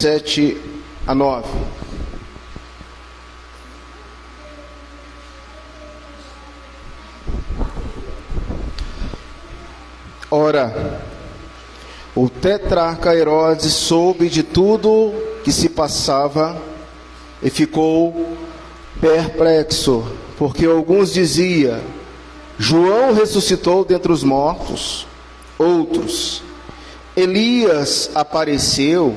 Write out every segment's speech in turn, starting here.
7-9. Ora, o tetrarca Herodes soube de tudo que se passava e ficou perplexo, porque alguns diziam: João ressuscitou dentre os mortos, outros, Elias apareceu,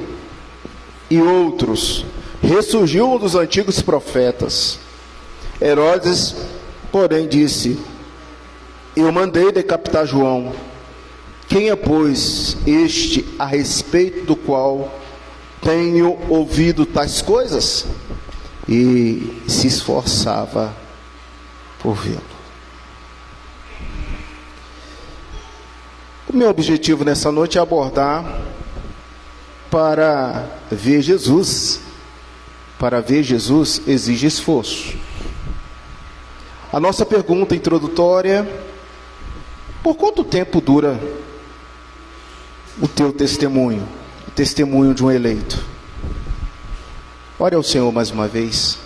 e outros, ressurgiu um dos antigos profetas. Herodes, porém, disse: eu mandei decapitar João. Quem é, pois, este a respeito do qual tenho ouvido tais coisas? E se esforçava por vê-lo. O meu objetivo nessa noite é abordar para ver Jesus. Para ver Jesus exige esforço. A nossa pergunta introdutória: por quanto tempo dura o teu testemunho, o testemunho de um eleito? Ore ao Senhor mais uma vez.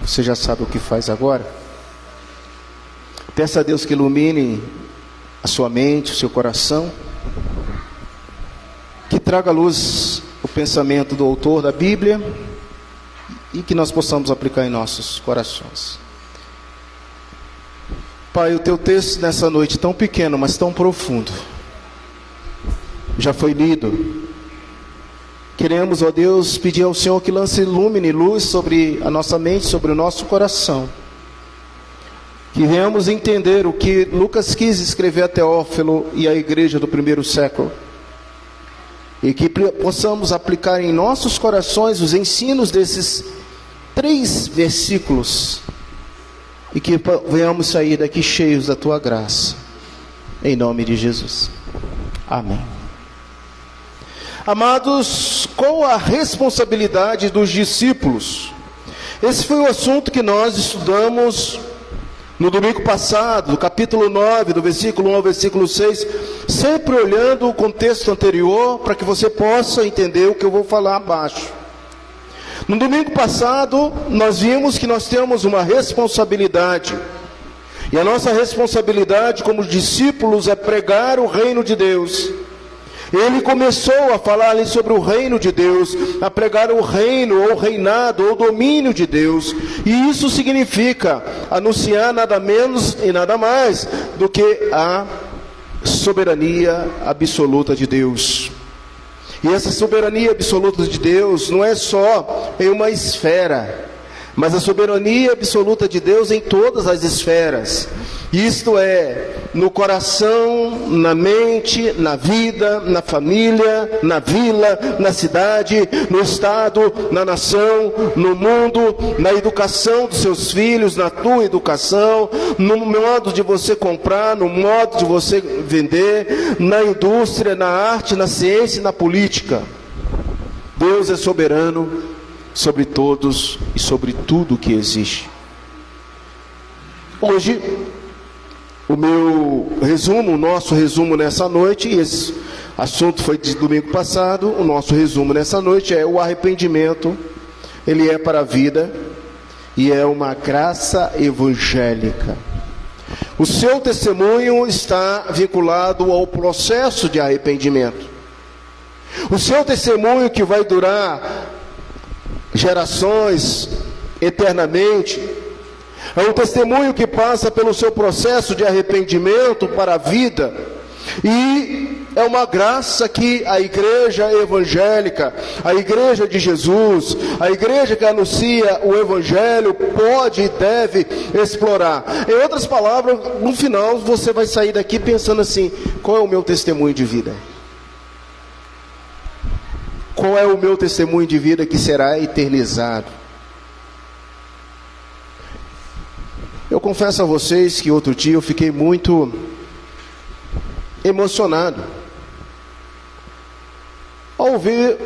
Você já sabe o que faz agora. Peça a Deus que ilumine a sua mente, o seu coração, que traga à luz o pensamento do autor da Bíblia e que nós possamos aplicar em nossos corações. Pai, o teu texto nessa noite tão pequeno, mas tão profundo, já foi lido. Queremos, ó Deus, pedir ao Senhor que lance luz sobre a nossa mente, sobre o nosso coração, que venhamos entender o que Lucas quis escrever a Teófilo e à igreja do primeiro século, e que possamos aplicar em nossos corações os ensinos desses 3 versículos, e que venhamos sair daqui cheios da tua graça, em nome de Jesus, amém. Amados, qual a responsabilidade dos discípulos? Esse foi o assunto que nós estudamos no domingo passado, do capítulo 9, do versículo 1 ao versículo 6, sempre olhando o contexto anterior, para que você possa entender o que eu vou falar abaixo. No domingo passado, nós vimos que nós temos uma responsabilidade, e a nossa responsabilidade como discípulos é pregar o reino de Deus. Ele começou a falar ali sobre o reino de Deus, a pregar o reino, ou reinado, ou domínio de Deus. E isso significa anunciar nada menos e nada mais do que a soberania absoluta de Deus. E essa soberania absoluta de Deus não é só em uma esfera, mas a soberania absoluta de Deus em todas as esferas. Isto é, no coração, na mente, na vida, na família, na vila, na cidade, no estado, na nação, no mundo, na educação dos seus filhos, na tua educação, no modo de você comprar, no modo de você vender, na indústria, na arte, na ciência e na política. Deus é soberano sobre todos e sobre tudo que existe. Hoje, o meu resumo, o nosso resumo nessa noite, e esse assunto foi de domingo passado, o nosso resumo nessa noite é: o arrependimento, ele é para a vida e é uma graça evangélica. O seu testemunho está vinculado ao processo de arrependimento. O seu testemunho, que vai durar gerações, eternamente, é um testemunho que passa pelo seu processo de arrependimento para a vida, e é uma graça que a igreja evangélica, a igreja de Jesus, a igreja que anuncia o evangelho, pode e deve explorar. Em outras palavras, no final você vai sair daqui pensando assim: qual é o meu testemunho de vida? Qual é o meu testemunho de vida que será eternizado? Eu confesso a vocês que outro dia eu fiquei muito emocionado ao ver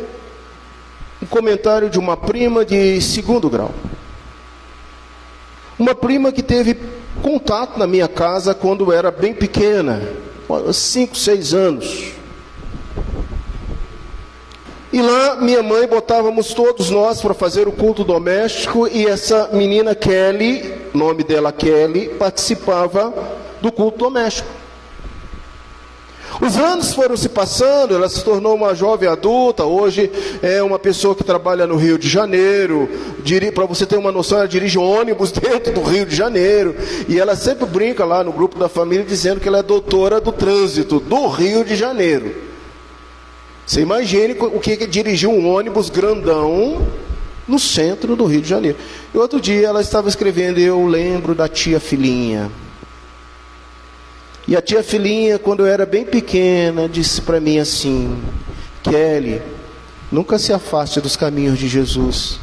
um comentário de uma prima de 2º grau. Uma prima que teve contato na minha casa quando era bem pequena, 5, 6 anos. E lá minha mãe botávamos todos nós para fazer o culto doméstico, e essa menina Kelly, nome dela Kelly, participava do culto doméstico. Os anos foram se passando, ela se tornou uma jovem adulta, hoje é uma pessoa que trabalha no Rio de Janeiro, para você ter uma noção, ela dirige ônibus dentro do Rio de Janeiro, e ela sempre brinca lá no grupo da família dizendo que ela é doutora do trânsito do Rio de Janeiro. Você imagine o que é dirigir um ônibus grandão no centro do Rio de Janeiro. E outro dia ela estava escrevendo: eu lembro da tia Filinha. E a tia Filinha, quando eu era bem pequena, disse para mim assim: Kelly, nunca se afaste dos caminhos de Jesus,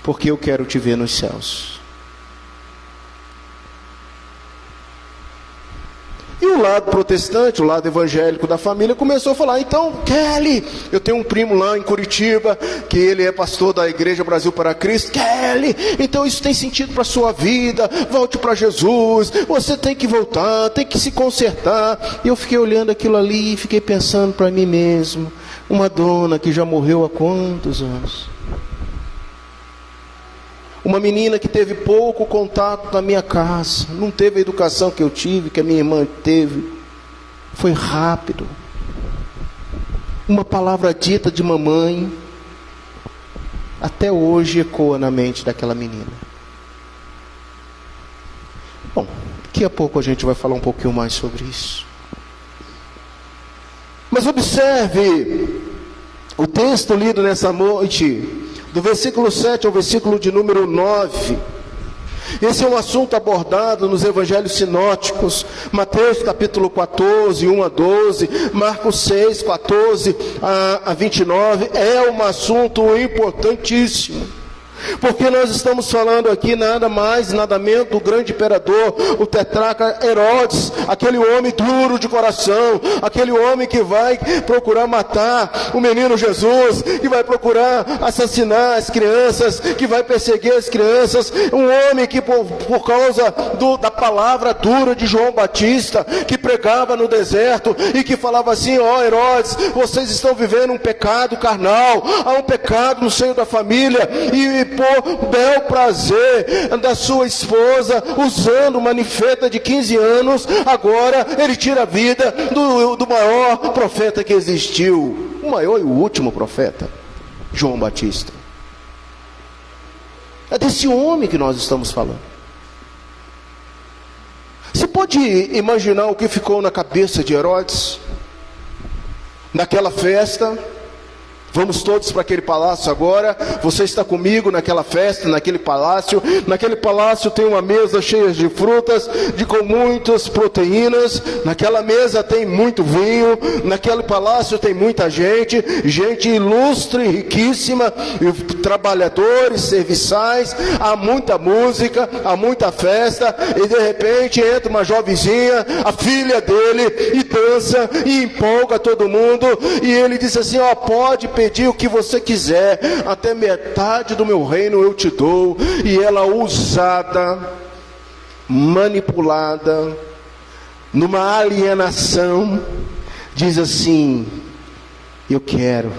porque eu quero te ver nos céus. E o lado protestante, o lado evangélico da família, começou a falar: então, Kelly, eu tenho um primo lá em Curitiba, que ele é pastor da Igreja Brasil para Cristo. Kelly, então isso tem sentido para a sua vida, volte para Jesus, você tem que voltar, tem que se consertar. E eu fiquei olhando aquilo ali e fiquei pensando para mim mesmo: uma dona que já morreu há quantos anos? Uma menina que teve pouco contato na minha casa, não teve a educação que eu tive, que a minha irmã teve, foi rápido. Uma palavra dita de mamãe, até hoje ecoa na mente daquela menina. Bom, daqui a pouco a gente vai falar um pouquinho mais sobre isso. Mas observe o texto lido nessa noite, do versículo 7 ao versículo de número 9. Esse é um assunto abordado nos evangelhos sinóticos. Mateus capítulo 14, 1 a 12, Marcos 6, 14 a 29. É um assunto importantíssimo, porque nós estamos falando aqui nada mais, nada menos do grande imperador, o tetrarca Herodes, aquele homem duro de coração, aquele homem que vai procurar matar o menino Jesus, que vai procurar assassinar as crianças, que vai perseguir as crianças, um homem que por causa da palavra dura de João Batista, que pregava no deserto e que falava assim: ó Herodes, vocês estão vivendo um pecado carnal, há um pecado no seio da família, e por bel prazer da sua esposa, usando uma ninfeta de 15 anos, agora ele tira a vida do maior profeta que existiu, o maior e o último profeta, João Batista. É desse homem que nós estamos falando. Você pode imaginar o que ficou na cabeça de Herodes naquela festa? Vamos todos para aquele palácio agora. Você está comigo naquela festa, naquele palácio. Naquele palácio tem uma mesa cheia de frutas, com muitas proteínas. Naquela mesa tem muito vinho. Naquele palácio tem muita gente, gente ilustre, riquíssima, trabalhadores, serviçais. Há muita música, há muita festa. E de repente entra uma jovenzinha, a filha dele, e dança e empolga todo mundo. E ele diz assim: ó, pode pedir o que você quiser, até metade do meu reino eu te dou. E ela, usada, manipulada, numa alienação, diz assim: eu quero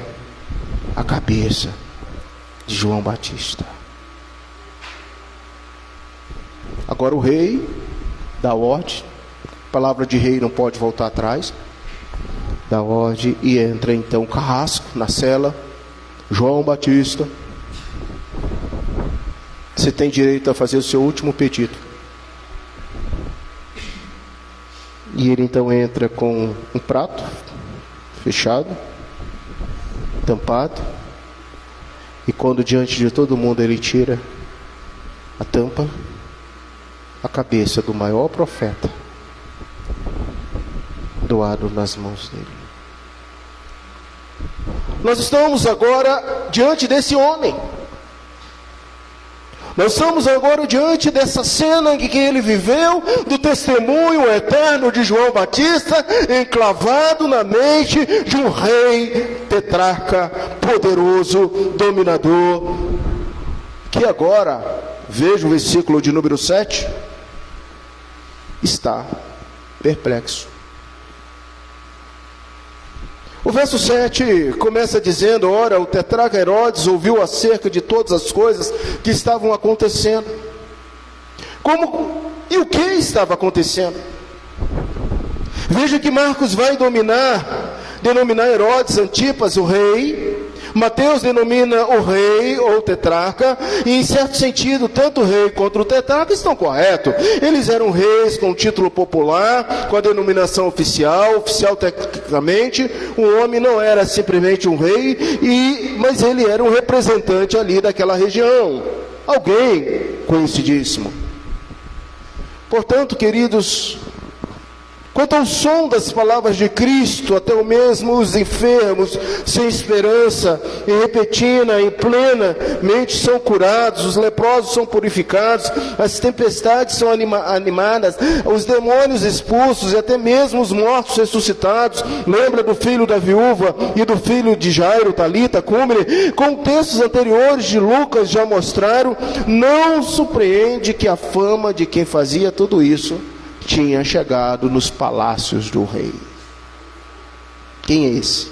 a cabeça de João Batista. Agora o rei dá ordem, palavra de rei não pode voltar atrás, da ordem, e entra então o carrasco na cela. João Batista, você tem direito a fazer o seu último pedido. E ele então entra com um prato fechado, tampado, e quando diante de todo mundo ele tira a tampa, a cabeça do maior profeta doado nas mãos dele. Nós estamos agora diante desse homem. Nós estamos agora diante dessa cena em que ele viveu, do testemunho eterno de João Batista, enclavado na mente de um rei tetrarca, poderoso, dominador, que agora, veja o versículo de número 7, está perplexo. O verso 7 começa dizendo: ora, o tetrarca Herodes ouviu acerca de todas as coisas que estavam acontecendo. E o que estava acontecendo? Veja que Marcos vai denominar Herodes Antipas o rei. Mateus denomina o rei ou tetrarca, e em certo sentido, tanto o rei quanto o tetrarca estão corretos. Eles eram reis com título popular, com a denominação oficial tecnicamente. O homem não era simplesmente um rei, mas ele era um representante ali daquela região, alguém conhecidíssimo. Portanto, queridos, quanto ao som das palavras de Cristo, até o mesmo os enfermos, sem esperança, em repentina, em plenamente são curados, os leprosos são purificados, as tempestades são animadas, os demônios expulsos, e até mesmo os mortos ressuscitados. Lembra do filho da viúva e do filho de Jairo, Talita, Cúmene? Com textos anteriores de Lucas já mostraram, não surpreende que a fama de quem fazia tudo isso tinha chegado nos palácios do rei. Quem é esse?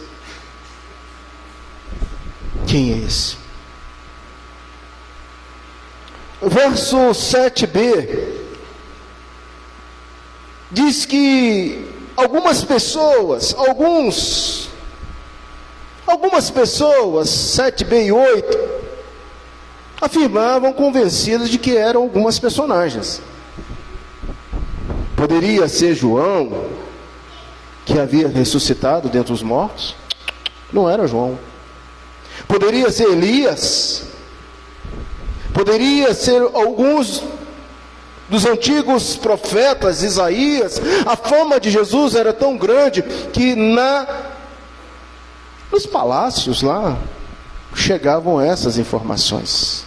Quem é esse? O verso 7b diz que algumas pessoas, 7b e 8, afirmavam convencidas de que eram algumas personagens. Poderia ser João, que havia ressuscitado dentre os mortos? Não era João. Poderia ser Elias. Poderia ser alguns dos antigos profetas, Isaías. A fama de Jesus era tão grande que nos palácios lá chegavam essas informações.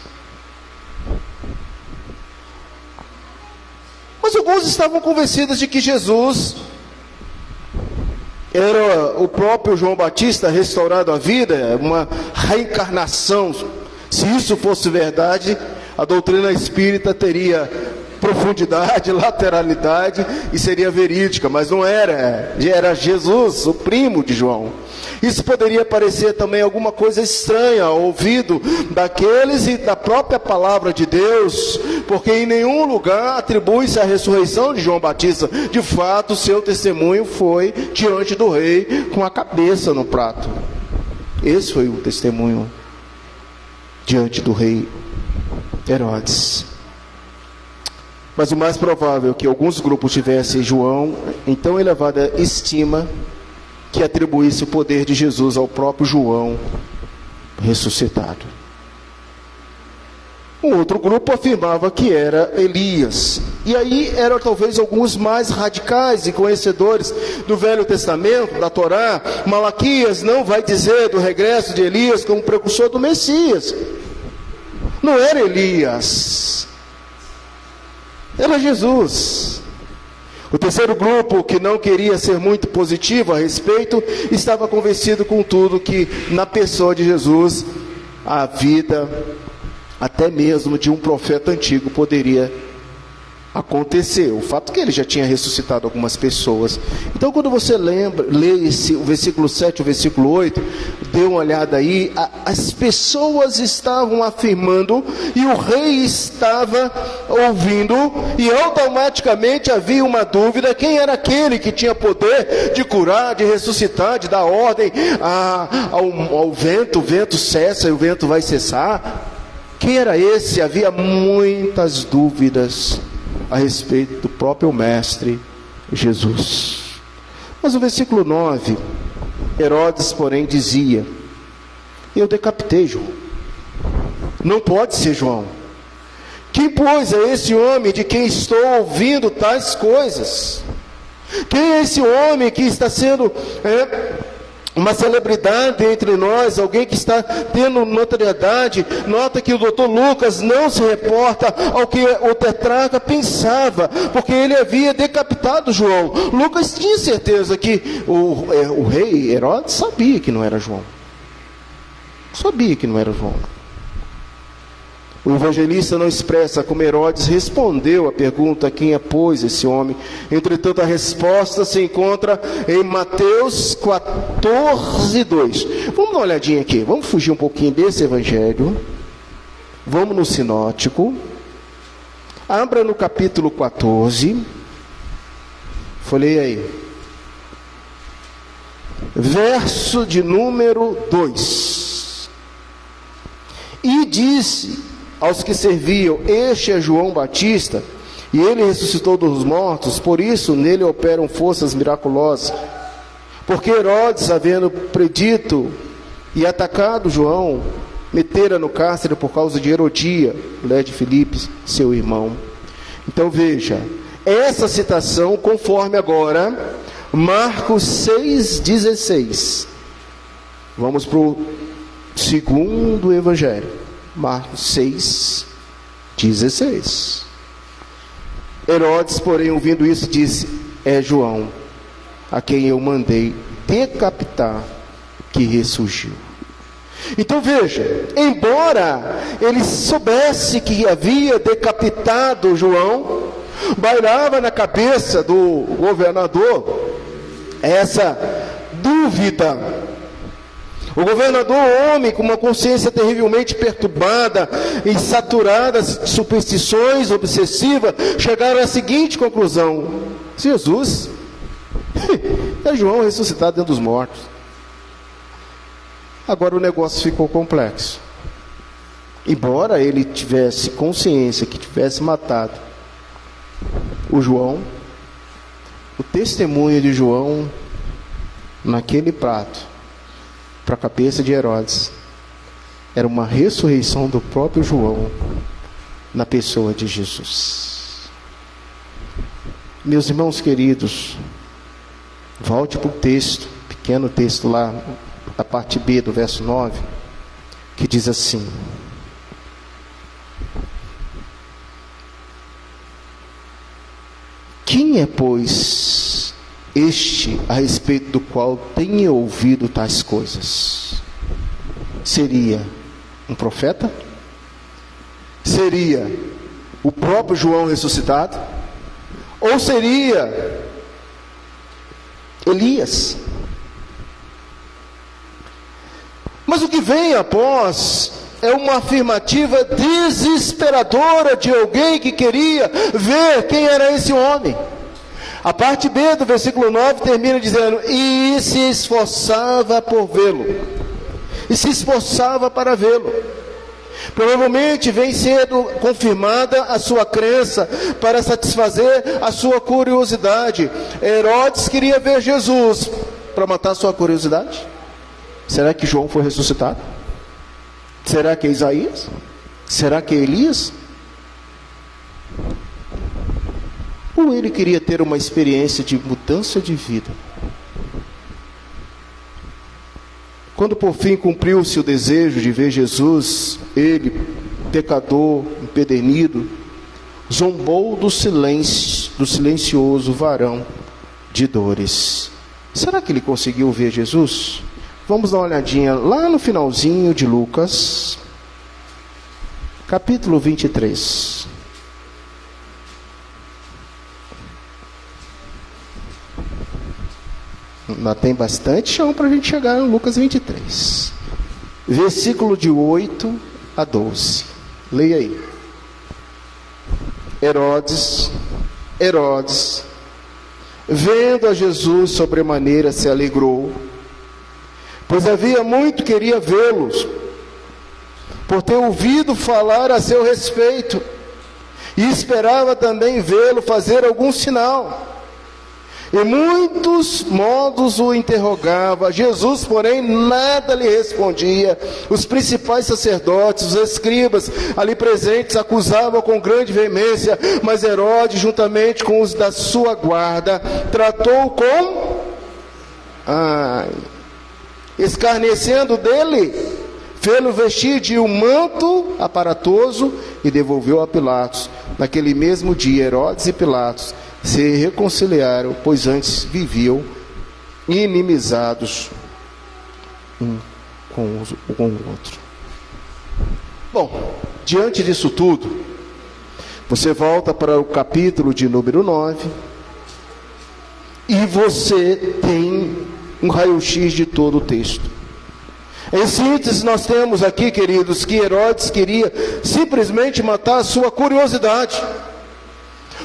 Mas alguns estavam convencidos de que Jesus era o próprio João Batista restaurado à vida, uma reencarnação. Se isso fosse verdade, a doutrina espírita teria profundidade, lateralidade e seria verídica, mas não era. Era Jesus, o primo de João. Isso poderia parecer também alguma coisa estranha ao ouvido daqueles e da própria palavra de Deus, porque em nenhum lugar atribui-se a ressurreição de João Batista. De fato, seu testemunho foi diante do rei com a cabeça no prato. Esse foi o testemunho diante do rei Herodes. Mas o mais provável é que alguns grupos tivessem João em tão elevada estima que atribuísse o poder de Jesus ao próprio João ressuscitado. Um outro grupo afirmava que era Elias. E aí eram talvez alguns mais radicais e conhecedores do Velho Testamento, da Torá. Malaquias não vai dizer do regresso de Elias como precursor do Messias. Não era Elias, era Jesus. O terceiro grupo, que não queria ser muito positivo a respeito, estava convencido com tudo que na pessoa de Jesus a vida até mesmo de um profeta antigo poderia acontecer. O fato é que ele já tinha ressuscitado algumas pessoas. Então, quando você lê o versículo 7 e o versículo 8, dê uma olhada aí, as pessoas estavam afirmando e o rei estava ouvindo, e automaticamente havia uma dúvida: quem era aquele que tinha poder de curar, de ressuscitar, de dar ordem ao vento? O vento cessa e o vento vai cessar. Quem era esse? Havia muitas dúvidas a respeito do próprio mestre Jesus. Mas o versículo 9, Herodes, porém, dizia: eu decapitei João. Não pode ser João. Quem, pois, é esse homem de quem estou ouvindo tais coisas? Quem é esse homem que está sendo uma celebridade entre nós, alguém que está tendo notoriedade? Nota que o doutor Lucas não se reporta ao que o tetrarca pensava, porque ele havia decapitado João. Lucas tinha certeza que o rei Herodes sabia que não era João. Sabia que não era João. O evangelista não expressa como Herodes respondeu à pergunta: quem é, pois, esse homem? Entretanto, a resposta se encontra em Mateus 14:2. Vamos dar uma olhadinha aqui, vamos fugir um pouquinho desse evangelho, vamos no sinótico, abra no capítulo 14, folheia aí, verso de número 2. E disse aos que serviam: este é João Batista, e ele ressuscitou dos mortos, por isso nele operam forças miraculosas. Porque Herodes, havendo predito e atacado João, metera no cárcere por causa de Herodia, mulher de Filipe, seu irmão. Então veja, essa citação conforme agora Marcos 6,16. Vamos para o segundo evangelho, Marcos 6,16. Herodes, porém, ouvindo isso, disse: é João, a quem eu mandei decapitar, que ressurgiu. Então veja, embora ele soubesse que havia decapitado João, bailava na cabeça do governador essa dúvida. O governador, homem com uma consciência terrivelmente perturbada e saturada de superstições obsessivas, chegaram à seguinte conclusão: Jesus é João ressuscitado dentre os mortos. Agora o negócio ficou complexo. Embora ele tivesse consciência que tivesse matado o João, o testemunho de João naquele prato para a cabeça de Herodes era uma ressurreição do próprio João na pessoa de Jesus. Meus irmãos queridos, volte para o texto, pequeno texto lá, da parte B do verso 9, que diz assim: quem é, pois, este a respeito do qual tenha ouvido tais coisas? Seria um profeta? Seria o próprio João ressuscitado? Ou seria Elias? Mas o que vem após é uma afirmativa desesperadora de alguém que queria ver quem era esse homem. A parte B do versículo 9 termina dizendo: e se esforçava por vê-lo. E se esforçava para vê-lo. Provavelmente vem sendo confirmada a sua crença para satisfazer a sua curiosidade. Herodes queria ver Jesus para matar a sua curiosidade. Será que João foi ressuscitado? Será que é Isaías? Será que é Elias? Ou ele queria ter uma experiência de mudança de vida? Quando por fim cumpriu-se o desejo de ver Jesus, ele, pecador, empedernido, zombou do silencioso varão de dores. Será que ele conseguiu ver Jesus? Vamos dar uma olhadinha lá no finalzinho de Lucas, capítulo 23. Ainda tem bastante chão para a gente chegar em Lucas 23. Versículo de 8 a 12. Leia aí. Herodes, vendo a Jesus sobremaneira, se alegrou, pois havia muito queria vê-los, por ter ouvido falar a seu respeito, e esperava também vê-lo fazer algum sinal. Em muitos modos o interrogava. Jesus, porém, nada lhe respondia. Os principais sacerdotes, os escribas ali presentes, acusavam com grande veemência, mas Herodes, juntamente com os da sua guarda, tratou com escarnecendo dele, fê-lo vestir de um manto aparatoso e devolveu a Pilatos. Naquele mesmo dia, Herodes e Pilatos se reconciliaram, pois antes viviam inimizados um com o outro. Bom, diante disso tudo, você volta para o capítulo de número 9, e você tem um raio-x de todo o texto. Em síntese, nós temos aqui, queridos, que Herodes queria simplesmente matar a sua curiosidade.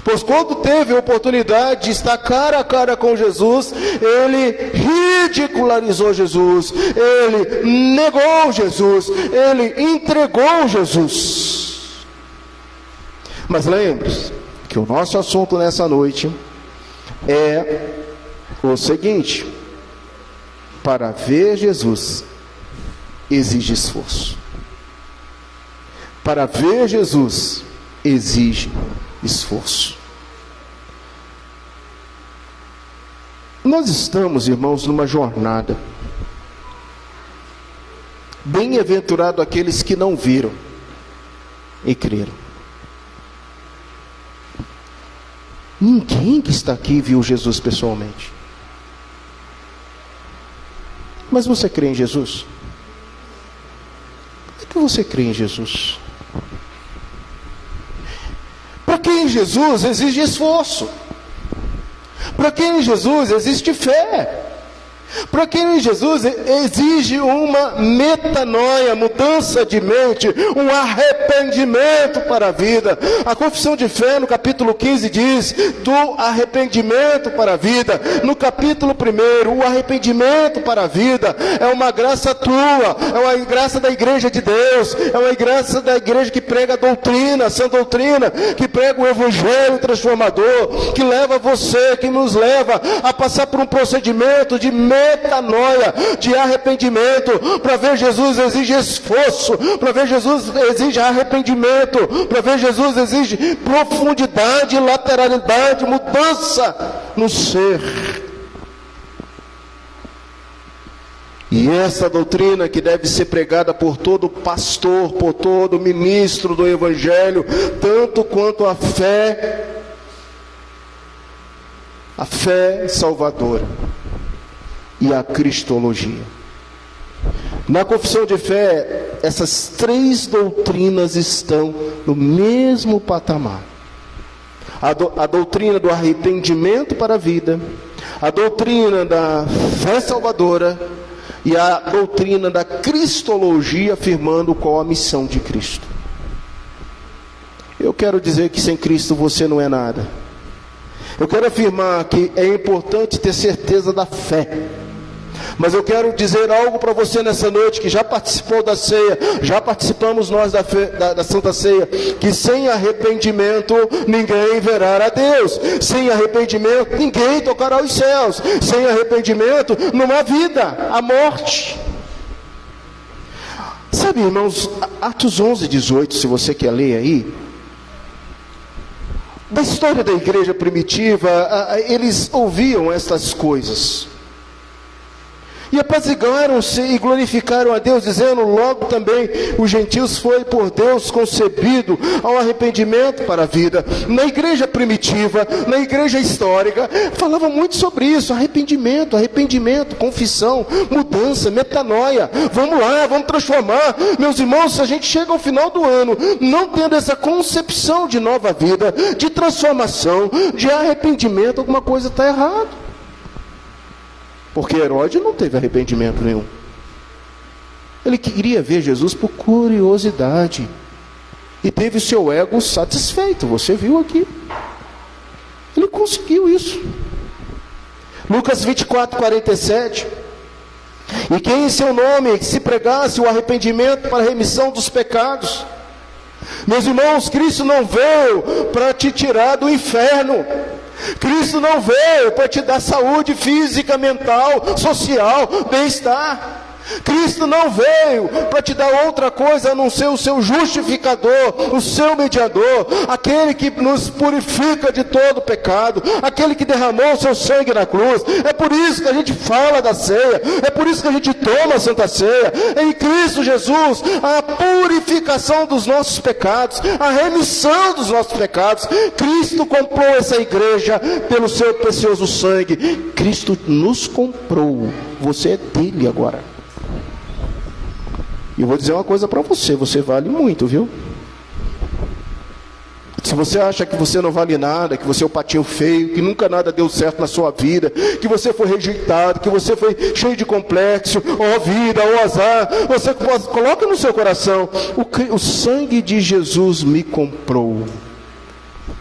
Pois quando teve a oportunidade de estar cara a cara com Jesus, ele ridicularizou Jesus, ele negou Jesus, ele entregou Jesus. Mas lembre-se que o nosso assunto nessa noite é o seguinte: para ver Jesus exige esforço. Para ver Jesus exige esforço. Nós estamos, irmãos, numa jornada. Bem-aventurado aqueles que não viram e creram. Ninguém que está aqui viu Jesus pessoalmente. Mas você crê em Jesus? Por que você crê em Jesus? Para quem em Jesus exige esforço. Para quem em Jesus existe fé. Para quem em Jesus exige uma metanoia, mudança de mente, um arrependimento para a vida. A confissão de fé no capítulo 15 diz do arrependimento para a vida. No capítulo 1, o arrependimento para a vida é uma graça tua, é uma graça da igreja de Deus, é uma graça da igreja que prega a doutrina, a sã doutrina, que prega o evangelho transformador, que leva você, que nos leva a passar por um procedimento de metanoia, de arrependimento. Para ver Jesus exige esforço, para ver Jesus exige arrependimento, para ver Jesus exige profundidade, lateralidade, mudança no ser. E essa doutrina que deve ser pregada por todo pastor, por todo ministro do evangelho, tanto quanto a fé salvadora e a cristologia. Na confissão de fé, essas três doutrinas estão no mesmo patamar. A doutrina do arrependimento para a vida, a doutrina da fé salvadora e a doutrina da cristologia, afirmando qual a missão de Cristo. Eu quero dizer que sem Cristo você não é nada. Eu quero afirmar que é importante ter certeza da fé. Mas eu quero dizer algo para você nessa noite, que já participou da ceia, já participamos nós da Santa Ceia, que sem arrependimento ninguém verá a Deus, sem arrependimento ninguém tocará os céus, sem arrependimento não há vida, há morte. Sabe, irmãos, Atos 11:18, se você quer ler aí, da história da igreja primitiva, eles ouviam estas coisas e apaziguaram-se e glorificaram a Deus, dizendo: logo também os gentios foi por Deus concebido ao arrependimento para a vida. Na igreja primitiva, na igreja histórica, falava muito sobre isso: arrependimento, confissão, mudança, metanoia. Vamos lá, vamos transformar. Meus irmãos, se a gente chega ao final do ano não tendo essa concepção de nova vida, de transformação, de arrependimento, alguma coisa está errada. Porque Herodes não teve arrependimento nenhum. Ele queria ver Jesus por curiosidade. E teve seu ego satisfeito. Você viu aqui. Ele conseguiu isso. Lucas 24:47. E quem em seu nome se pregasse o arrependimento para a remissão dos pecados. Meus irmãos, Cristo não veio para te tirar do inferno. Cristo não veio para te dar saúde física, mental, social, bem-estar. Cristo não veio para te dar outra coisa a não ser o seu justificador, o seu mediador, aquele que nos purifica de todo pecado, aquele que derramou o seu sangue na cruz. É por isso que a gente fala da ceia, é por isso que a gente toma a Santa Ceia. Em Cristo Jesus, a purificação dos nossos pecados, a remissão dos nossos pecados. Cristo comprou essa igreja pelo seu precioso sangue. Cristo nos comprou, você é dele agora. E eu vou dizer uma coisa para você: você vale muito, viu? Se você acha que você não vale nada, que você é um patinho feio, que nunca nada deu certo na sua vida, que você foi rejeitado, que você foi cheio de complexo, ó vida, ó azar, você coloca no seu coração: o sangue de Jesus me comprou,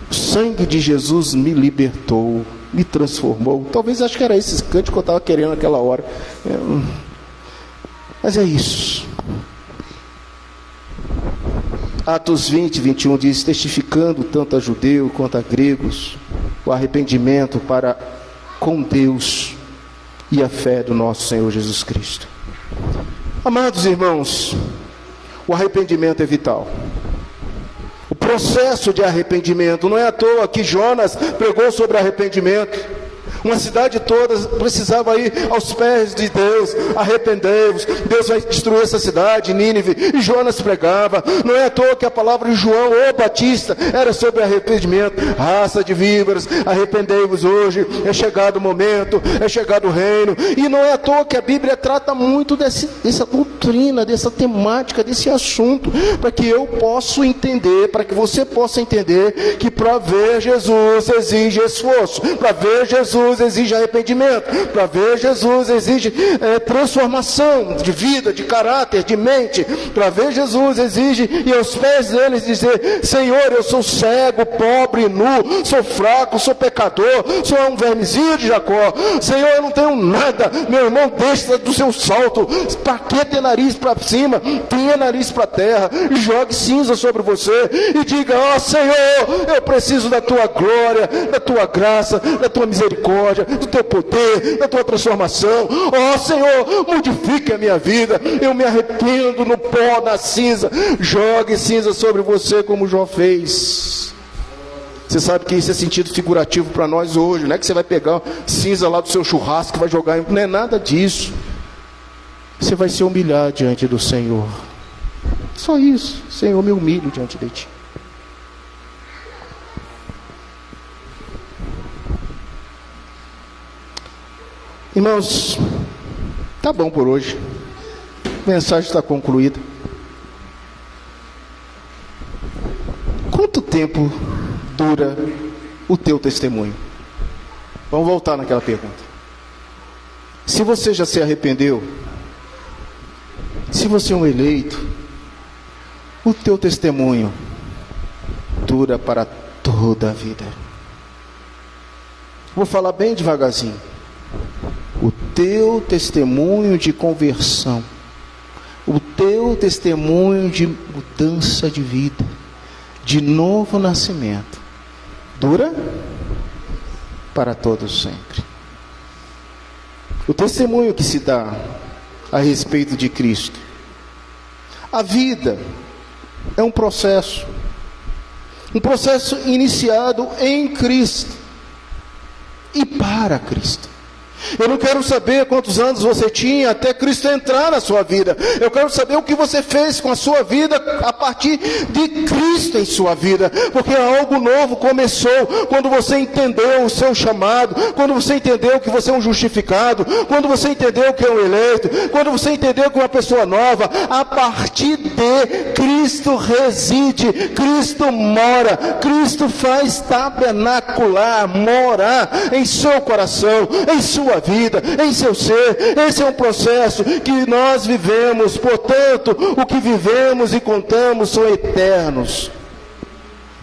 o sangue de Jesus me libertou, me transformou. Talvez acho que era esse cântico que eu estava querendo naquela hora. Mas é isso. Atos 20, 21 diz: testificando tanto a judeus quanto a gregos o arrependimento para com Deus e a fé do nosso Senhor Jesus Cristo. Amados irmãos, o arrependimento é vital. O processo de arrependimento, não é à toa que Jonas pregou sobre arrependimento. Uma cidade toda precisava ir aos pés de Deus: arrependei-vos, Deus vai destruir essa cidade, Nínive. E Jonas pregava. Não é à toa que a palavra de João, o Batista, era sobre arrependimento. Raça de víboras, arrependei-vos hoje, é chegado o momento, é chegado o reino. E não é à toa que a Bíblia trata muito dessa doutrina, dessa temática, desse assunto, para que eu possa entender, para que você possa entender que para ver Jesus exige esforço, para ver Jesus exige arrependimento, para ver Jesus exige transformação de vida, de caráter, de mente. Para ver Jesus exige ir aos pés dele e dizer: Senhor, eu sou cego, pobre, nu, sou fraco, sou pecador, sou um vermezinho de Jacó. Senhor, eu não tenho nada. Meu irmão, desça do seu salto. Para que ter nariz para cima? Tenha nariz para a terra e jogue cinza sobre você e diga: ó Senhor, eu preciso da tua glória, da tua graça, da tua misericórdia, do teu poder, da tua transformação. Ó Senhor, modifique a minha vida. Eu me arrependo no pó da cinza. Jogue cinza sobre você como Jó fez. Você sabe que isso é sentido figurativo para nós hoje. Não é que você vai pegar cinza lá do seu churrasco e vai jogar. Não é nada disso. Você vai se humilhar diante do Senhor. Só isso. Senhor, me humilho diante de ti. Irmãos, tá bom por hoje. A mensagem está concluída. Quanto tempo dura o teu testemunho? Vamos voltar naquela pergunta. Se você já se arrependeu, se você é um eleito, o teu testemunho dura para toda a vida. Vou falar bem devagarzinho. O teu testemunho de conversão, o teu testemunho de mudança de vida, de novo nascimento, dura para todos sempre. O testemunho que se dá a respeito de Cristo. A vida é um processo iniciado em Cristo e para Cristo. Eu não quero saber quantos anos você tinha até Cristo entrar na sua vida. Eu quero saber o que você fez com a sua vida a partir de Cristo em sua vida. Porque algo novo começou quando você entendeu o seu chamado, quando você entendeu que você é um justificado, quando você entendeu que é um eleito, quando você entendeu que é uma pessoa nova. A partir de Cristo reside, Cristo mora, Cristo faz tabernacular, morar em seu coração, em sua vida, em seu ser. Esse é um processo que nós vivemos. Portanto, o que vivemos e contamos são eternos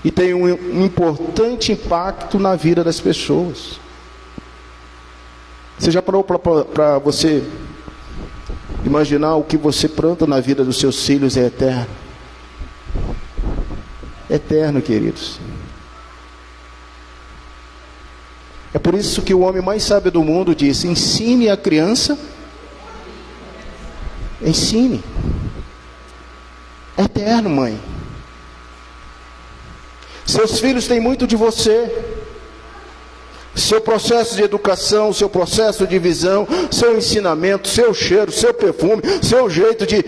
e tem um importante impacto na vida das pessoas. Você já parou para você imaginar o que você planta na vida dos seus filhos é eterno? Eterno, queridos. É por isso que o homem mais sábio do mundo disse: ensine a criança, ensine. É eterno, mãe. Seus filhos têm muito de você. Seu processo de educação, seu processo de visão, seu ensinamento, seu cheiro, seu perfume, seu jeito de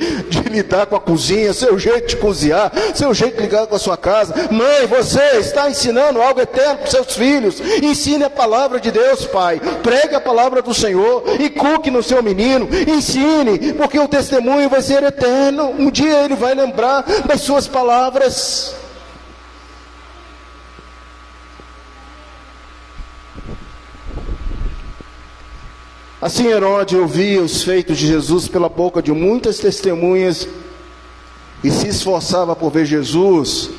lidar com a cozinha, seu jeito de cozinhar, seu jeito de lidar com a sua casa. Mãe, você está ensinando algo eterno para os seus filhos. Ensine a palavra de Deus, pai. Pregue a palavra do Senhor, inculque no seu menino. Ensine, porque o testemunho vai ser eterno. Um dia ele vai lembrar das suas palavras. Assim Herodes ouvia os feitos de Jesus pela boca de muitas testemunhas e se esforçava por ver Jesus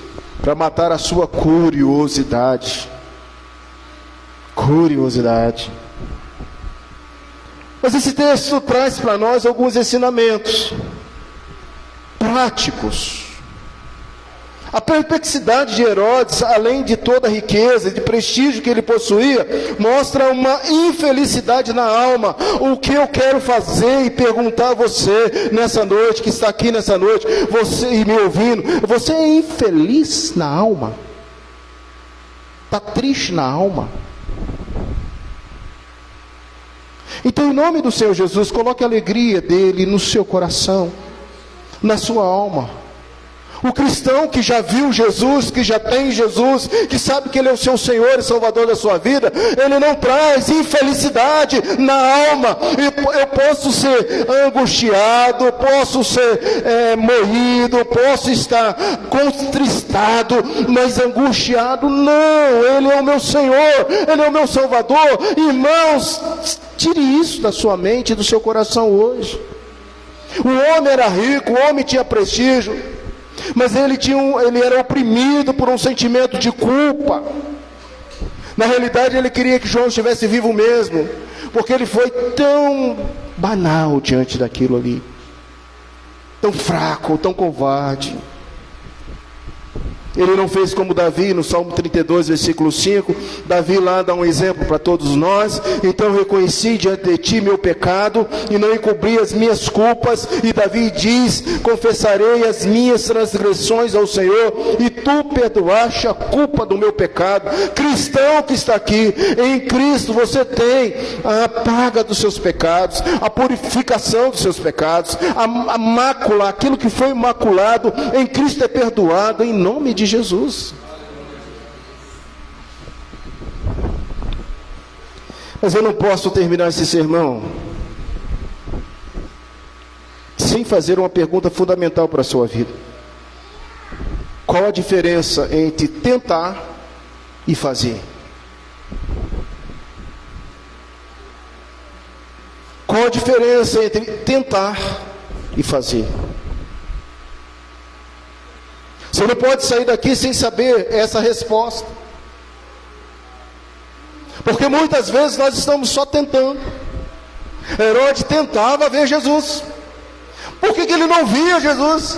para matar a sua curiosidade. Curiosidade. Mas esse texto traz para nós alguns ensinamentos práticos. A perplexidade de Herodes, além de toda a riqueza e de prestígio que ele possuía, mostra uma infelicidade na alma. O que eu quero fazer e perguntar a você nessa noite, que está aqui nessa noite, você e me ouvindo, você é infeliz na alma? Está triste na alma? Então, em nome do Senhor Jesus, coloque a alegria dele no seu coração, na sua alma. O cristão que já viu Jesus, que já tem Jesus, que sabe que Ele é o seu Senhor e Salvador da sua vida, ele não traz infelicidade na alma. Eu posso ser angustiado, posso ser moído, posso estar contristado, mas angustiado não. Ele é o meu Senhor, Ele é o meu Salvador. Irmãos, tire isso da sua mente e do seu coração hoje. O homem era rico, o homem tinha prestígio, mas ele era oprimido por um sentimento de culpa. Na realidade, ele queria que João estivesse vivo mesmo, porque ele foi tão banal diante daquilo ali, tão fraco, tão covarde. Ele não fez como Davi no Salmo 32, versículo 5. Davi lá dá um exemplo para todos nós. Então reconheci diante de ti meu pecado e não encobri as minhas culpas. E Davi diz: confessarei as minhas transgressões ao Senhor, e tu perdoaste a culpa do meu pecado. Cristão que está aqui, em Cristo você tem a paga dos seus pecados, a purificação dos seus pecados, a mácula, aquilo que foi maculado em Cristo é perdoado em nome de Jesus. Mas eu não posso terminar esse sermão sem fazer uma pergunta fundamental para a sua vida. Qual a diferença entre tentar e fazer? Qual a diferença entre tentar e fazer? Você não pode sair daqui sem saber essa resposta, porque muitas vezes nós estamos só tentando. Herodes tentava ver Jesus. Por que ele não via Jesus?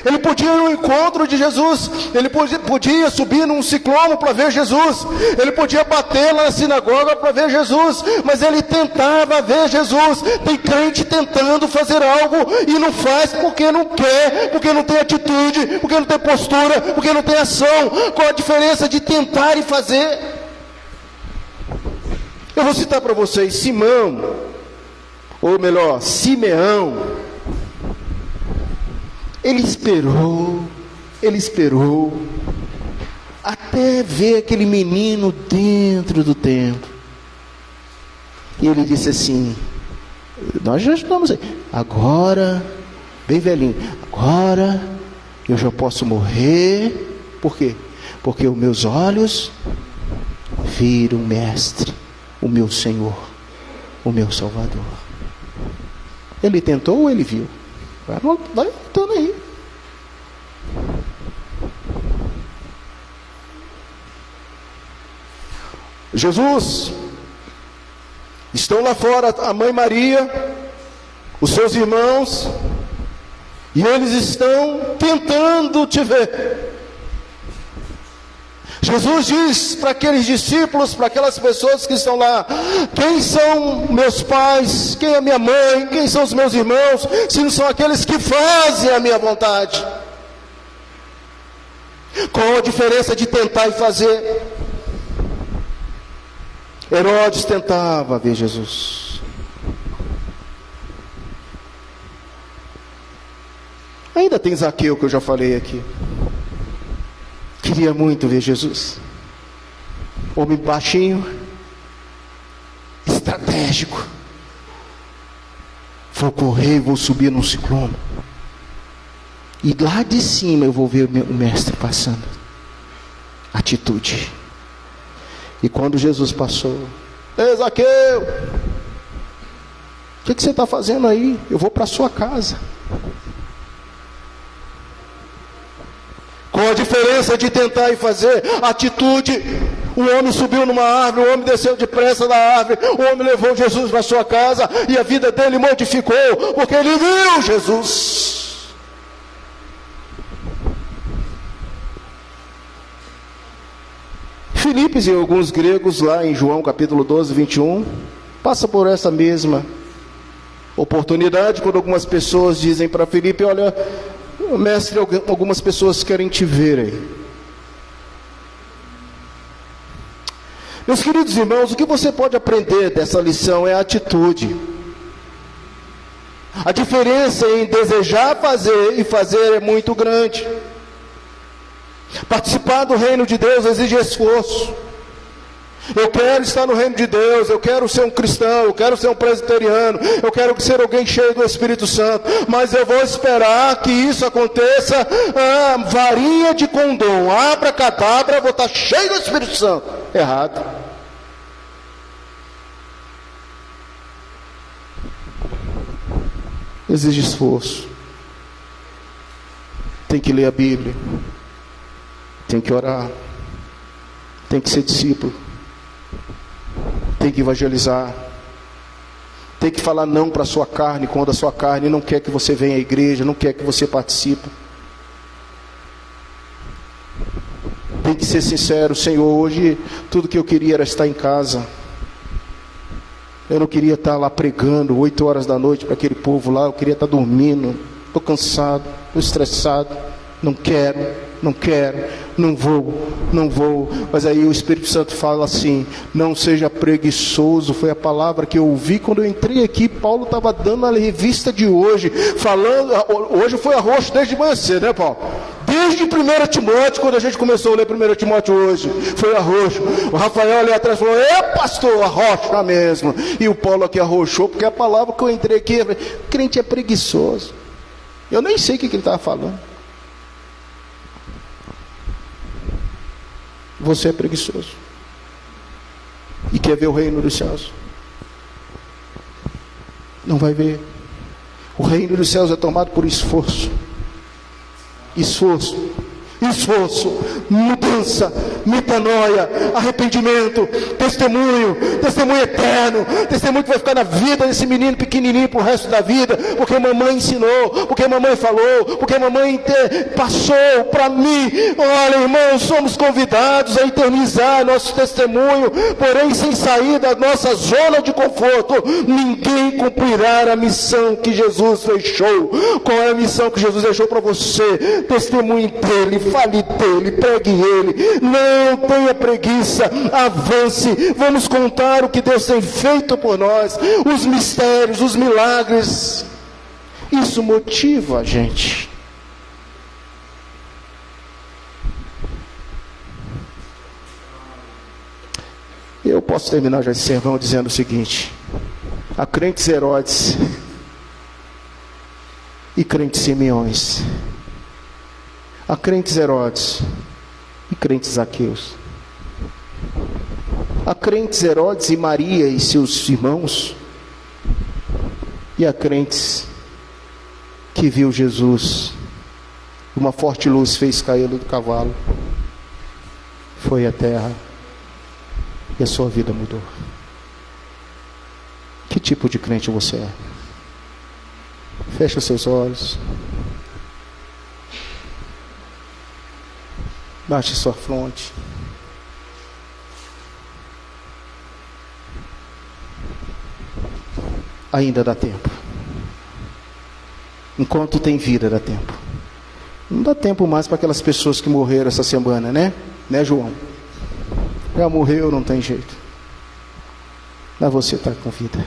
Ele podia ir ao encontro de Jesus, ele podia subir num ciclomo para ver Jesus, ele podia bater lá na sinagoga para ver Jesus, mas ele tentava ver Jesus. Tem crente tentando fazer algo e não faz porque não quer, porque não tem atitude, porque não tem postura, porque não tem ação. Qual a diferença de tentar e fazer? Eu vou citar para vocês Simão, ou melhor, Simeão. Ele esperou, até ver aquele menino dentro do templo. E ele disse assim: nós já estamos aí, agora, bem velhinho, agora eu já posso morrer. Por quê? Porque os meus olhos viram o Mestre, o meu Senhor, o meu Salvador. Ele tentou ou ele viu? Vai voltando aí. Jesus, estão lá fora a mãe Maria, os seus irmãos, e eles estão tentando te ver. Jesus diz para aqueles discípulos, para aquelas pessoas que estão lá: quem são meus pais? Quem é minha mãe? Quem são os meus irmãos? Se não são aqueles que fazem a minha vontade. Qual a diferença de tentar e fazer? Herodes tentava ver Jesus. Ainda tem Zaqueu, que eu já falei aqui. Queria muito ver Jesus. Homem baixinho, estratégico. Vou correr e vou subir num ciclone. E lá de cima eu vou ver o mestre passando. Atitude. E quando Jesus passou: ei, Zaqueu, O que você está fazendo aí? Eu vou para a sua casa. Qual a diferença de tentar e fazer? Atitude. O homem subiu numa árvore, o homem desceu depressa da árvore, o homem levou Jesus para sua casa e a vida dele modificou, porque ele viu Jesus. Filipos e alguns gregos lá em João capítulo 12, 21, passa por essa mesma oportunidade, quando algumas pessoas dizem para Filipe: olha, mestre, algumas pessoas querem te ver aí. Meus queridos irmãos, o que você pode aprender dessa lição é a atitude. A diferença em desejar fazer e fazer é muito grande. Participar do reino de Deus exige esforço. Eu quero estar no reino de Deus, eu quero ser um cristão, eu quero ser um presbiteriano, eu quero ser alguém cheio do Espírito Santo, mas eu vou esperar que isso aconteça, varinha de condom, abracadabra, eu vou estar cheio do Espírito Santo. Errado. Exige esforço. Tem que ler a Bíblia, tem que orar, tem que ser discípulo, tem que evangelizar, tem que falar não para a sua carne, quando a sua carne não quer que você venha à igreja, não quer que você participe. Tem que ser sincero: Senhor, hoje tudo que eu queria era estar em casa. Eu não queria estar lá pregando 8 horas da noite para aquele povo lá, eu queria estar dormindo. Estou cansado, estou estressado, não quero, não vou. Mas aí o Espírito Santo fala assim: não seja preguiçoso. Foi a palavra que eu ouvi quando eu entrei aqui. Paulo estava dando a revista de hoje, falando. Hoje foi arroxo desde manhã cedo, né, Paulo? Desde 1 Timóteo, quando a gente começou a ler 1 Timóteo hoje, foi arroxo. O Rafael ali atrás falou: pastor, arrocha mesmo. E o Paulo aqui arrochou, porque a palavra que eu entrei aqui, crente é preguiçoso. Eu nem sei o que ele estava falando. Você é preguiçoso e quer ver o reino dos céus? Não vai ver. O reino dos céus é tomado por esforço, mudança, metanoia, arrependimento, testemunho eterno, testemunho que vai ficar na vida desse menino pequenininho pro resto da vida, porque mamãe ensinou, porque mamãe falou, porque mamãe passou para mim. Olha, irmãos, somos convidados a eternizar nosso testemunho, porém sem sair da nossa zona de conforto. Ninguém cumprirá a missão que Jesus deixou. Qual é a missão que Jesus deixou para você? Testemunhe dele, fale dele, pregue ele, não tenha preguiça, avance, vamos contar o que Deus tem feito por nós, os mistérios, os milagres. Isso motiva a gente. Eu posso terminar já esse sermão dizendo o seguinte: há crentes Herodes e crentes Simeões. Há crentes Herodes e crentes Zaqueus. Há crentes Herodes e Maria e seus irmãos. E há crentes que viu Jesus, uma forte luz fez caí-lo do cavalo, foi à terra e a sua vida mudou. Que tipo de crente você é? Feche os seus olhos. Baixe sua fronte. Ainda dá tempo. Enquanto tem vida, dá tempo. Não dá tempo mais para aquelas pessoas que morreram essa semana, né? Né, João? Já morreu, não tem jeito. Mas você está com vida.